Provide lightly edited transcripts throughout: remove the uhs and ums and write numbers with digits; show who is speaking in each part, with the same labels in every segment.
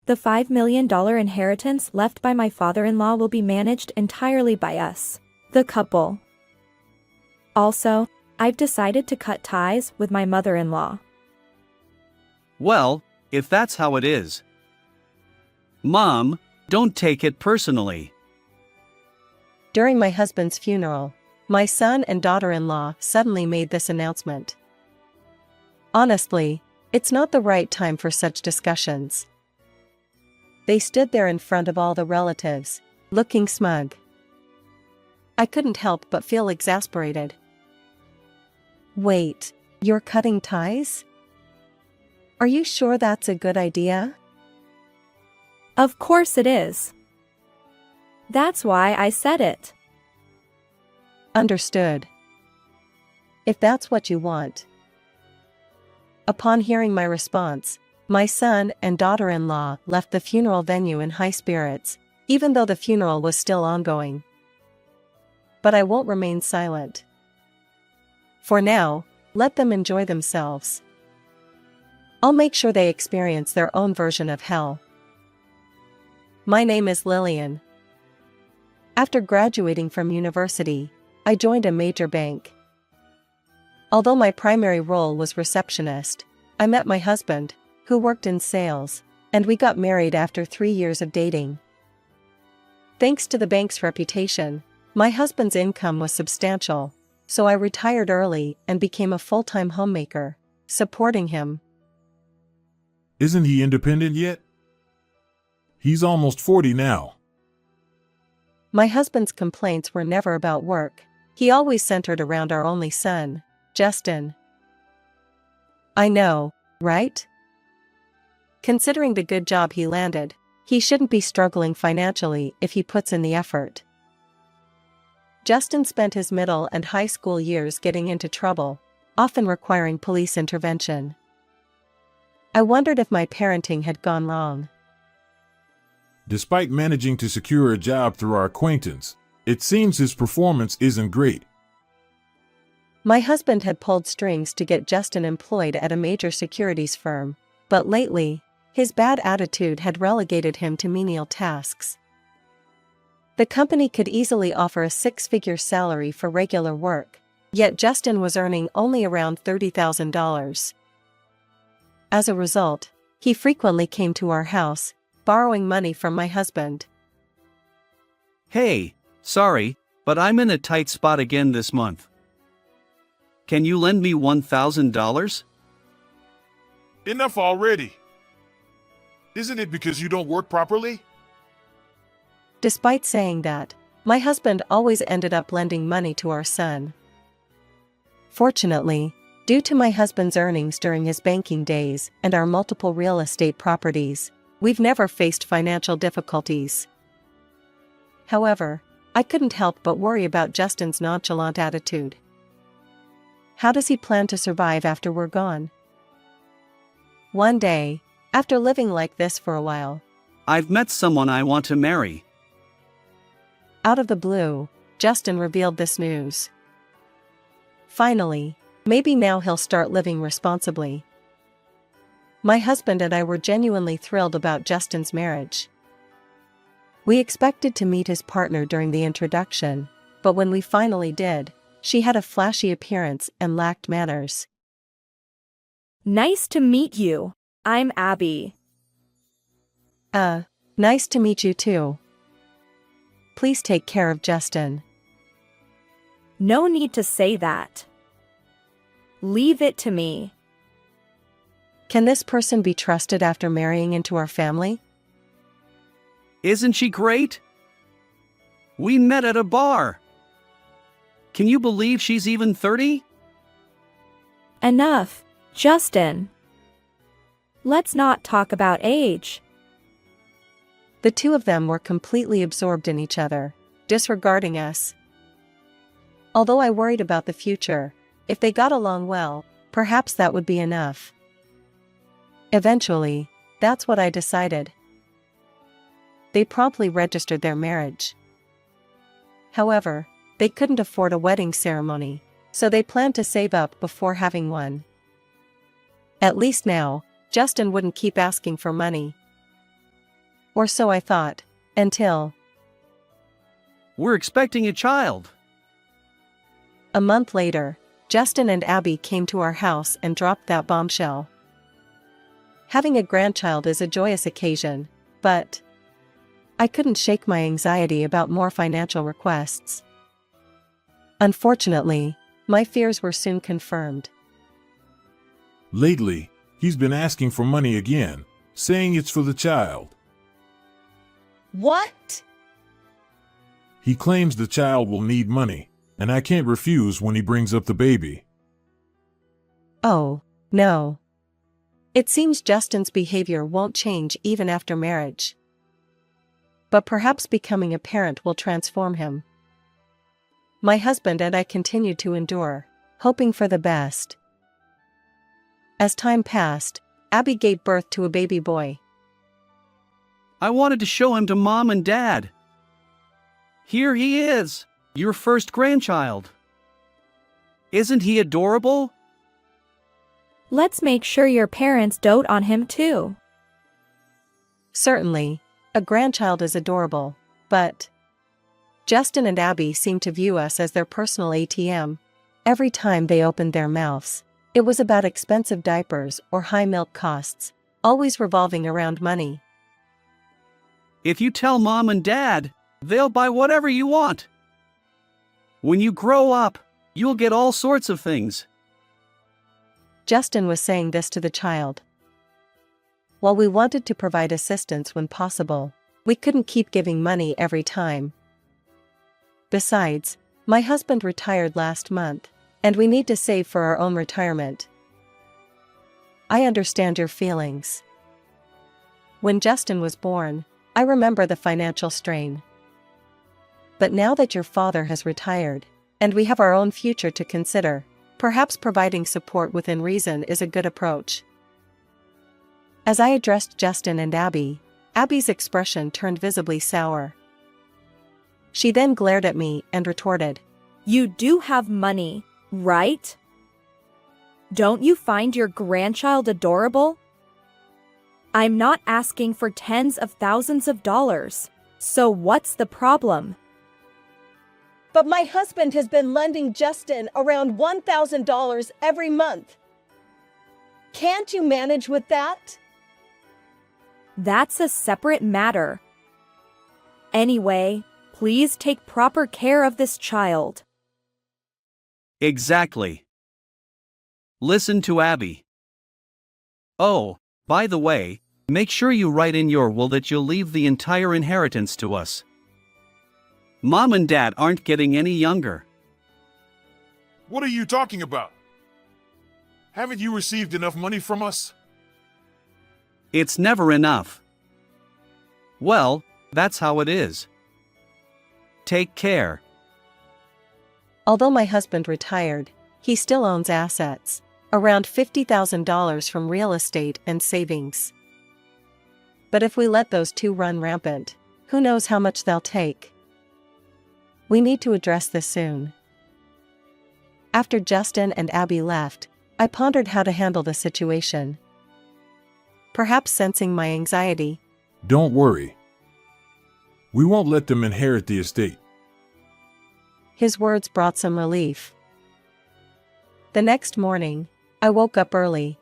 Speaker 1: The $5 million inheritance left by my father-in-law will be managed entirely by us, the couple. Also, I've decided to cut ties with my mother-in-law.
Speaker 2: Well, if that's how it is. Mom, don't take it personally.
Speaker 3: During my husband's funeral, my son and daughter-in-law suddenly made this announcement. Honestly, it's not the right time for such discussions. They stood there in front of all the relatives, looking smug. I couldn't help but feel exasperated. Wait, you're cutting ties? Are you sure that's a good idea?
Speaker 1: Of course it is. That's why I said it.
Speaker 3: Understood. If that's what you want. Upon hearing my response, my son and daughter-in-law left the funeral venue in high spirits, even though the funeral was still ongoing. But I won't remain silent. For now, let them enjoy themselves. I'll make sure they experience their own version of hell. My name is Lillian. After graduating from university, I joined a major bank. Although my primary role was receptionist, I met my husband, who worked in sales, and we got married after 3 years of dating. Thanks to the bank's reputation, my husband's income was substantial, so I retired early and became a full-time homemaker, supporting him.
Speaker 4: Isn't he independent yet? He's almost 40 now.
Speaker 3: My husband's complaints were never about work. He always centered around our only son, Justin. I know, right? Considering the good job he landed, he shouldn't be struggling financially if he puts in the effort. Justin spent his middle and high school years getting into trouble, often requiring police intervention. I wondered if my parenting had gone wrong.
Speaker 4: Despite managing to secure a job through our acquaintance, it seems his performance isn't great.
Speaker 3: My husband had pulled strings to get Justin employed at a major securities firm, but lately, his bad attitude had relegated him to menial tasks. The company could easily offer a 6-figure salary for regular work, yet Justin was earning only around $30,000. As a result, he frequently came to our house, borrowing money from my husband.
Speaker 2: Hey, sorry, but I'm in a tight spot again this month. Can you lend me $1,000?
Speaker 5: Enough already. Isn't it because you don't work properly?
Speaker 3: Despite saying that, my husband always ended up lending money to our son. Fortunately, due to my husband's earnings during his banking days and our multiple real estate properties, we've never faced financial difficulties. However, I couldn't help but worry about Justin's nonchalant attitude. How does he plan to survive after we're gone? One day, after living like this for a while,
Speaker 2: I've met someone I want to marry.
Speaker 3: Out of the blue, Justin revealed this news. Finally, maybe now he'll start living responsibly. My husband and I were genuinely thrilled about Justin's marriage. We expected to meet his partner during the introduction, but when we finally did, she had a flashy appearance and lacked manners.
Speaker 1: Nice to meet you. I'm Abby.
Speaker 3: Nice to meet you too. Please take care of Justin.
Speaker 1: No need to say that. Leave it to me.
Speaker 3: Can this person be trusted after marrying into our family?
Speaker 2: Isn't she great? We met at a bar. Can you believe she's even 30?
Speaker 1: Enough, Justin. Let's not talk about age.
Speaker 3: The two of them were completely absorbed in each other, disregarding us. Although I worried about the future, if they got along well, perhaps that would be enough. Eventually, that's what I decided. They promptly registered their marriage. However, they couldn't afford a wedding ceremony, so they planned to save up before having one. At least now, Justin wouldn't keep asking for money. Or so I thought. Until
Speaker 2: We're expecting a child.
Speaker 3: a month later, Justin and Abby came to our house and dropped that bombshell. Having a grandchild is a joyous occasion, but I couldn't shake my anxiety about more financial requests. Unfortunately, my fears were soon confirmed.
Speaker 4: Lately, he's been asking for money again, saying it's for the child.
Speaker 3: What?
Speaker 4: He claims the child will need money, and I can't refuse when he brings up the baby.
Speaker 3: Oh, no. It seems Justin's behavior won't change even after marriage. But perhaps becoming a parent will transform him. My husband and I continued to endure, hoping for the best. As time passed, Abby gave birth to a baby boy.
Speaker 2: I wanted to show him to Mom and Dad. Here he is, your first grandchild. Isn't he adorable?
Speaker 1: Let's make sure your parents dote on him too.
Speaker 3: Certainly, a grandchild is adorable, but Justin and Abby seemed to view us as their personal ATM. Every time they opened their mouths, it was about expensive diapers or high milk costs, always revolving around money.
Speaker 2: If you tell Mom and Dad, they'll buy whatever you want. When you grow up, you'll get all sorts of things.
Speaker 3: Justin was saying this to the child. While we wanted to provide assistance when possible, we couldn't keep giving money every time. Besides, my husband retired last month, and we need to save for our own retirement. I understand your feelings. When Justin was born, I remember the financial strain. But now that your father has retired, and we have our own future to consider, perhaps providing support within reason is a good approach. As I addressed Justin and Abby, Abby's expression turned visibly sour. She then glared at me and retorted,
Speaker 1: You do have money, right? Don't you find your grandchild adorable? I'm not asking for tens of thousands of dollars, so what's the problem?
Speaker 6: But my husband has been lending Justin around $1,000 every month. Can't you manage with that?
Speaker 1: That's a separate matter. Anyway, please take proper care of this child.
Speaker 2: Exactly. Listen to Abby. Oh, by the way, make sure you write in your will that you'll leave the entire inheritance to us. Mom and Dad aren't getting any younger.
Speaker 5: What are you talking about? Haven't you received enough money from us?
Speaker 2: It's never enough. Well, that's how it is. Take care.
Speaker 3: Although my husband retired, he still owns assets, around $50,000 from real estate and savings. But if we let those two run rampant, who knows how much they'll take? We need to address this soon. After Justin and Abby left, I pondered how to handle the situation. Perhaps sensing my anxiety,
Speaker 4: Don't worry. We won't let them inherit the estate.
Speaker 3: his words brought some relief. The next morning, I woke up early.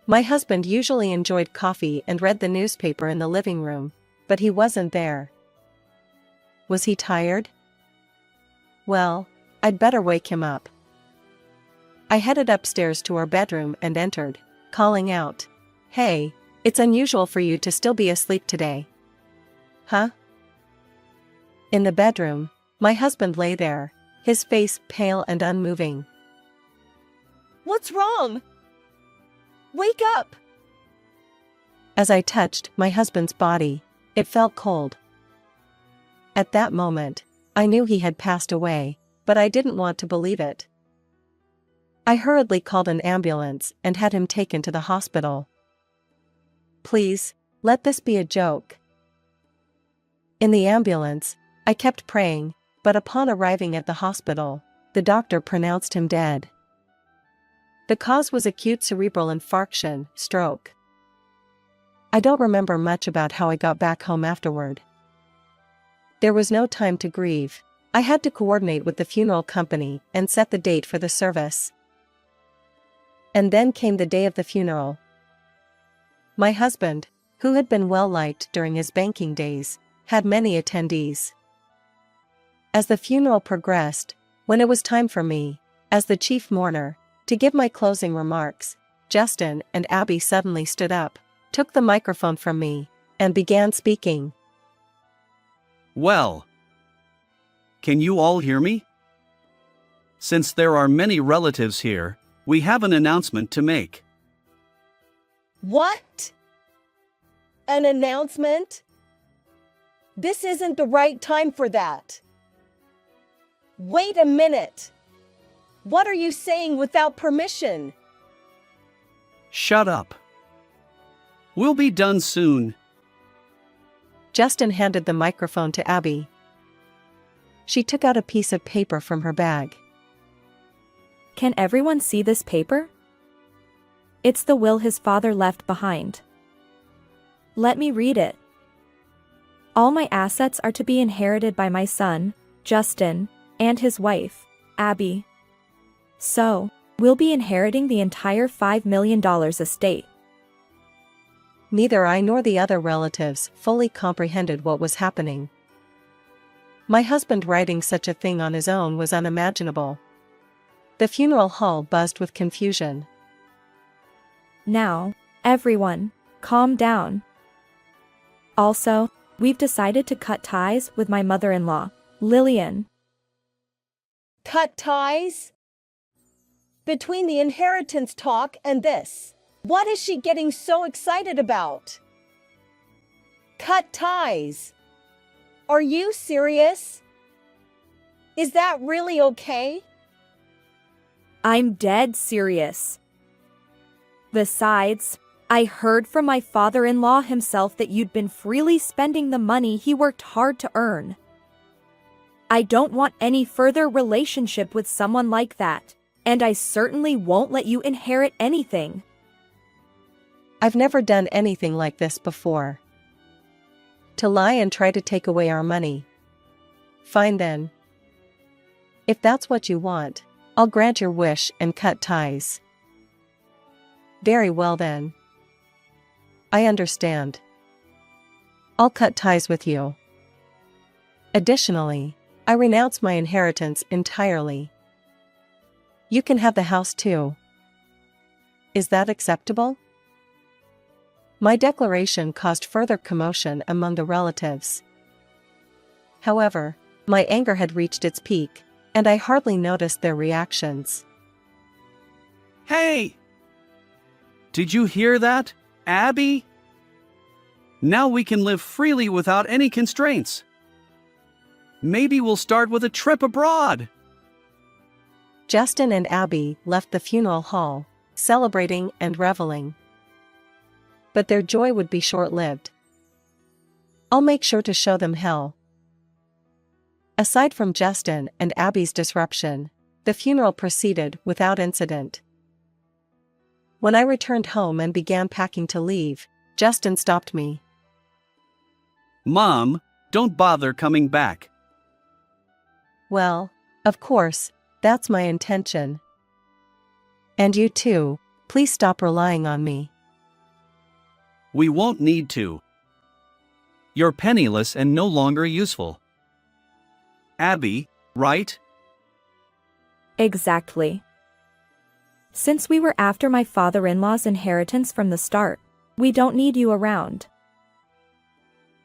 Speaker 3: My husband usually enjoyed coffee and read the newspaper in the living room, but he wasn't there. Was he tired? Well, I'd better wake him up. I headed upstairs to our bedroom and entered, calling out, Hey, it's unusual for you to still be asleep today. Huh? In the bedroom, my husband lay there, his face pale and unmoving.
Speaker 6: What's wrong? Wake up!
Speaker 3: As I touched my husband's body, it felt cold. At that moment, I knew he had passed away, but I didn't want to believe it. I hurriedly called an ambulance and had him taken to the hospital. Please, let this be a joke. In the ambulance, I kept praying, but upon arriving at the hospital, the doctor pronounced him dead. The cause was acute cerebral infarction, stroke. I don't remember much about how I got back home afterward. There was no time to grieve. I had to coordinate with the funeral company and set the date for the service. And then came the day of the funeral. My husband, who had been well liked during his banking days, had many attendees. As the funeral progressed, when it was time for me, as the chief mourner, to give my closing remarks, Justin and Abby suddenly stood up, took the microphone from me, and began speaking.
Speaker 2: Well, can you all hear me? Since there are many relatives here, we have an announcement to make.
Speaker 6: What? An announcement? This isn't the right time for that. Wait a minute. What are you saying without permission?
Speaker 2: Shut up. We'll be done soon.
Speaker 3: Justin handed the microphone to Abby. She took out a piece of paper from her bag.
Speaker 1: Can everyone see this paper? It's the will his father left behind. Let me read it. All my assets are to be inherited by my son, Justin, and his wife, Abby. So, we'll be inheriting the entire $5 million estate.
Speaker 3: Neither I nor the other relatives fully comprehended what was happening. My husband writing such a thing on his own was unimaginable. The funeral hall buzzed with confusion.
Speaker 1: Now, everyone, calm down. Also, we've decided to cut ties with my mother-in-law, Lillian.
Speaker 6: Cut ties? Between the inheritance talk and this, what is she getting so excited about? Cut ties? Are you serious? Is that really okay?
Speaker 1: I'm dead serious. Besides, I heard from my father-in-law himself that you'd been freely spending the money he worked hard to earn. I don't want any further relationship with someone like that, and I certainly won't let you inherit anything.
Speaker 3: I've never done anything like this before. To lie and try to take away our money. Fine then. If that's what you want, I'll grant your wish and cut ties. Very well then. I understand. I'll cut ties with you. Additionally, I renounce my inheritance entirely. You can have the house too. Is that acceptable? My declaration caused further commotion among the relatives. However, my anger had reached its peak, and I hardly noticed their reactions.
Speaker 2: Hey! Did you hear that, Abby? Now we can live freely without any constraints. Maybe we'll start with a trip abroad.
Speaker 3: Justin and Abby left the funeral hall, celebrating and reveling. But their joy would be short-lived. I'll make sure to show them hell. Aside from Justin and Abby's disruption, the funeral proceeded without incident. When I returned home and began packing to leave, Justin stopped me.
Speaker 2: Mom, don't bother coming back.
Speaker 3: Well, of course, that's my intention. And you too, please stop relying on me.
Speaker 2: We won't need to. You're penniless and no longer useful. Abby, right?
Speaker 1: Exactly. Since we were after my father-in-law's inheritance from the start, we don't need you around.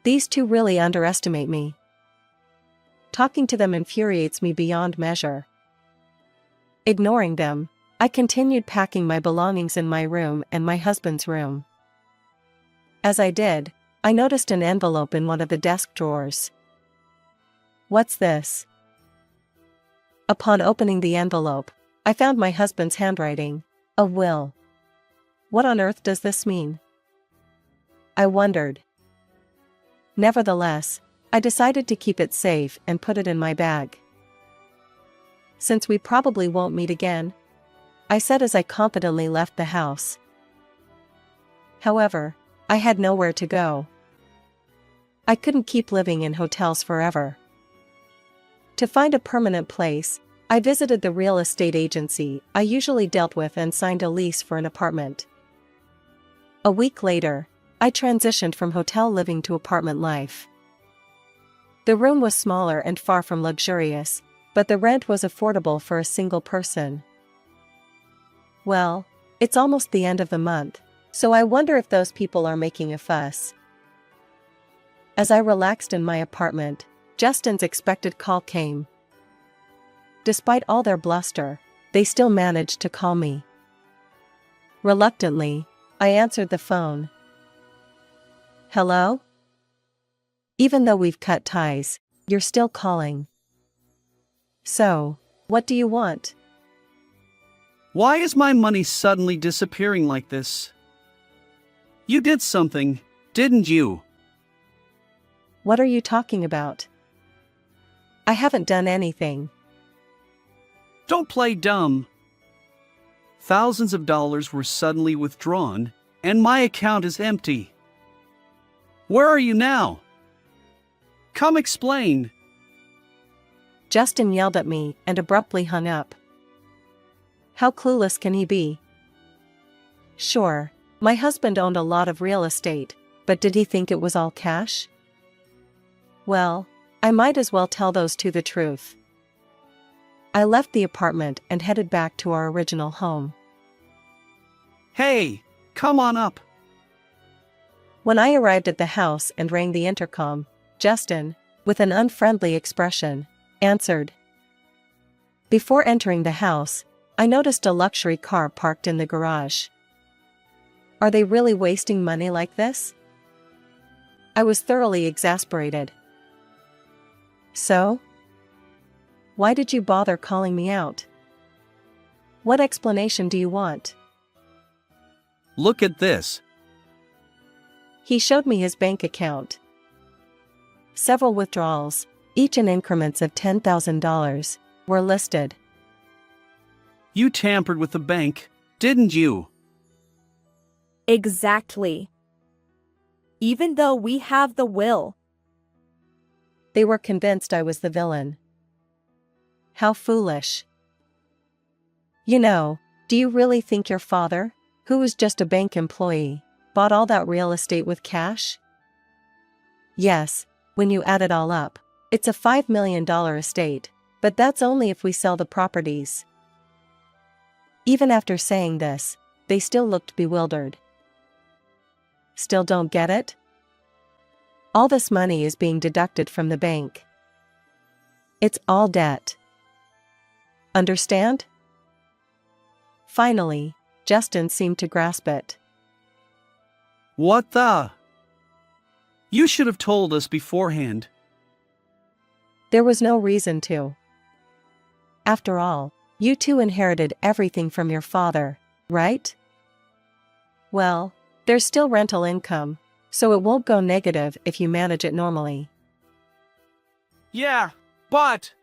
Speaker 3: These two really underestimate me. Talking to them infuriates me beyond measure. Ignoring them, I continued packing my belongings in my room and my husband's room. As I did, I noticed an envelope in one of the desk drawers. What's this? Upon opening the envelope, I found my husband's handwriting, a will. What on earth does this mean? I wondered. Nevertheless, I decided to keep it safe and put it in my bag. Since we probably won't meet again, I said as I confidently left the house. However, I had nowhere to go. I couldn't keep living in hotels forever. To find a permanent place, I visited the real estate agency I usually dealt with and signed a lease for an apartment. A week later, I transitioned from hotel living to apartment life. The room was smaller and far from luxurious, but the rent was affordable for a single person. Well, it's almost the end of the month, so I wonder if those people are making a fuss. As I relaxed in my apartment, Justin's expected call came. Despite all their bluster, they still managed to call me. Reluctantly, I answered the phone. Hello? Even though we've cut ties, you're still calling. So, what do you want?
Speaker 2: Why is my money suddenly disappearing like this? You did something, didn't you?
Speaker 3: What are you talking about? I haven't done anything.
Speaker 2: Don't play dumb. Thousands of dollars were suddenly withdrawn, and my account is empty. Where are you now? Come explain.
Speaker 3: Justin yelled at me and abruptly hung up. How clueless can he be? Sure, my husband owned a lot of real estate, but did he think it was all cash? Well, I might as well tell those two the truth. I left the apartment and headed back to our original home.
Speaker 2: Hey, come on up.
Speaker 3: When I arrived at the house and rang the intercom, Justin, with an unfriendly expression, answered. Before entering the house, I noticed a luxury car parked in the garage. Are they really wasting money like this? I was thoroughly exasperated. So? Why did you bother calling me out? What explanation do you want?
Speaker 2: Look at this.
Speaker 3: He showed me his bank account. Several withdrawals, each in increments of $10,000, were listed.
Speaker 2: You tampered with the bank, didn't you?
Speaker 1: Exactly. Even though we have the will.
Speaker 3: They were convinced I was the villain. How foolish. You know, do you really think your father, who was just a bank employee, bought all that real estate with cash? Yes, when you add it all up, it's a $5 million estate, but that's only if we sell the properties. Even after saying this, they still looked bewildered. Still don't get it? All this money is being deducted from the bank. It's all debt. Understand? Finally, Justin seemed to grasp it.
Speaker 2: What the? You should have told us beforehand.
Speaker 3: There was no reason to. After all, you two inherited everything from your father, right? Well, there's still rental income, so it won't go negative if you manage it normally.
Speaker 2: Yeah, but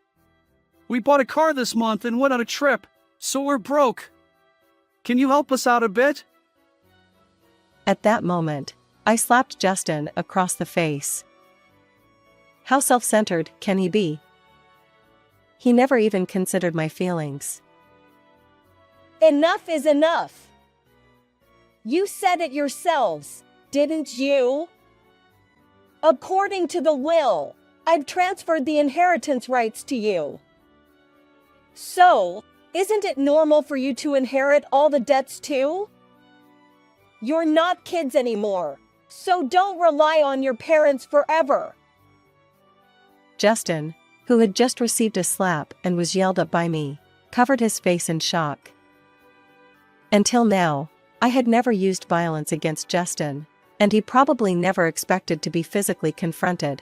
Speaker 2: we bought a car this month and went on a trip, so we're broke. Can you help us out a bit?
Speaker 3: At that moment, I slapped Justin across the face. How self-centered can he be? He never even considered my feelings.
Speaker 6: Enough is enough. You said it yourselves, didn't you? According to the will, I've transferred the inheritance rights to you. So, isn't it normal for you to inherit all the debts too? You're not kids anymore, so don't rely on your parents forever.
Speaker 3: Justin, who had just received a slap and was yelled at by me, covered his face in shock. Until now, I had never used violence against Justin, and he probably never expected to be physically confronted.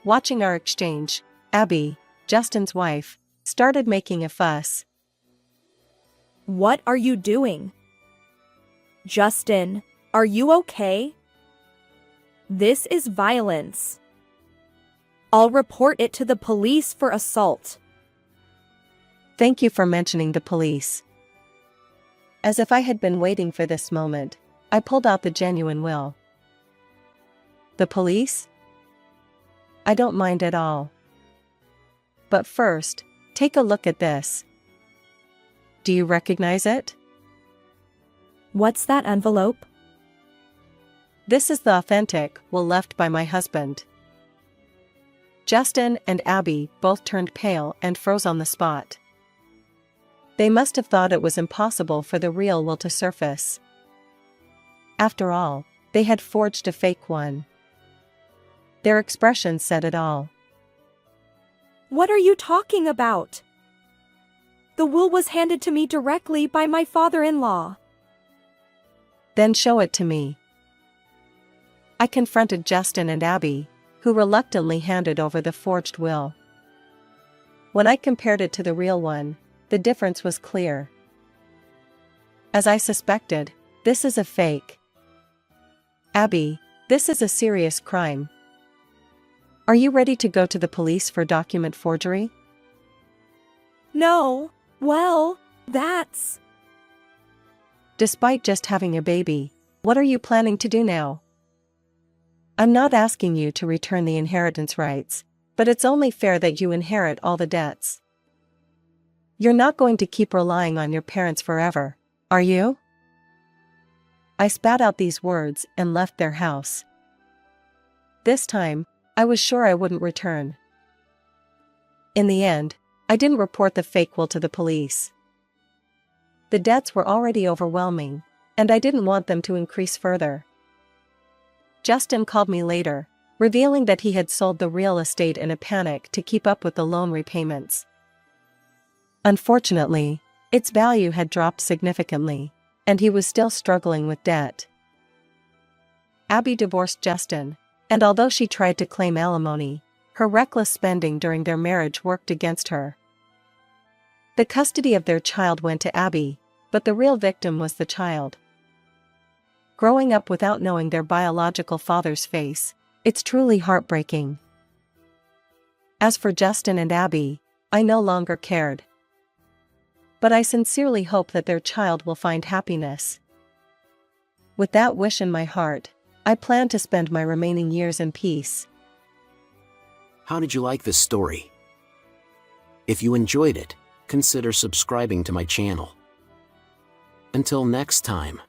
Speaker 3: Watching our exchange, Abby, Justin's wife, started making a fuss.
Speaker 1: What are you doing? Justin, are you okay? This is violence. I'll report it to the police for assault.
Speaker 3: Thank you for mentioning the police. As if I had been waiting for this moment, I pulled out the genuine will. The police? I don't mind at all. But first, take a look at this. Do you recognize it?
Speaker 1: What's that envelope?
Speaker 3: This is the authentic will left by my husband. Justin and Abby both turned pale and froze on the spot. They must have thought it was impossible for the real will to surface. After all, they had forged a fake one. Their expressions said it all.
Speaker 1: What are you talking about? The will was handed to me directly by my father-in-law.
Speaker 3: Then show it to me. I confronted Justin and Abby, who reluctantly handed over the forged will. When I compared it to the real one, the difference was clear. As I suspected, this is a fake. Abby, this is a serious crime. Are you ready to go to the police for document forgery?
Speaker 1: No, well, that's...
Speaker 3: Despite just having a baby, what are you planning to do now? I'm not asking you to return the inheritance rights, but it's only fair that you inherit all the debts. You're not going to keep relying on your parents forever, are you? I spat out these words and left their house. This time, I was sure I wouldn't return. In the end, I didn't report the fake will to the police. The debts were already overwhelming, and I didn't want them to increase further. Justin called me later, revealing that he had sold the real estate in a panic to keep up with the loan repayments. Unfortunately, its value had dropped significantly, and he was still struggling with debt. Abby divorced Justin, and although she tried to claim alimony, her reckless spending during their marriage worked against her. The custody of their child went to Abby, but the real victim was the child. Growing up without knowing their biological father's face, it's truly heartbreaking. As for Justin and Abby, I no longer cared. But I sincerely hope that their child will find happiness. With that wish in my heart, I plan to spend my remaining years in peace.
Speaker 7: How did you like this story? If you enjoyed it, consider subscribing to my channel. Until next time.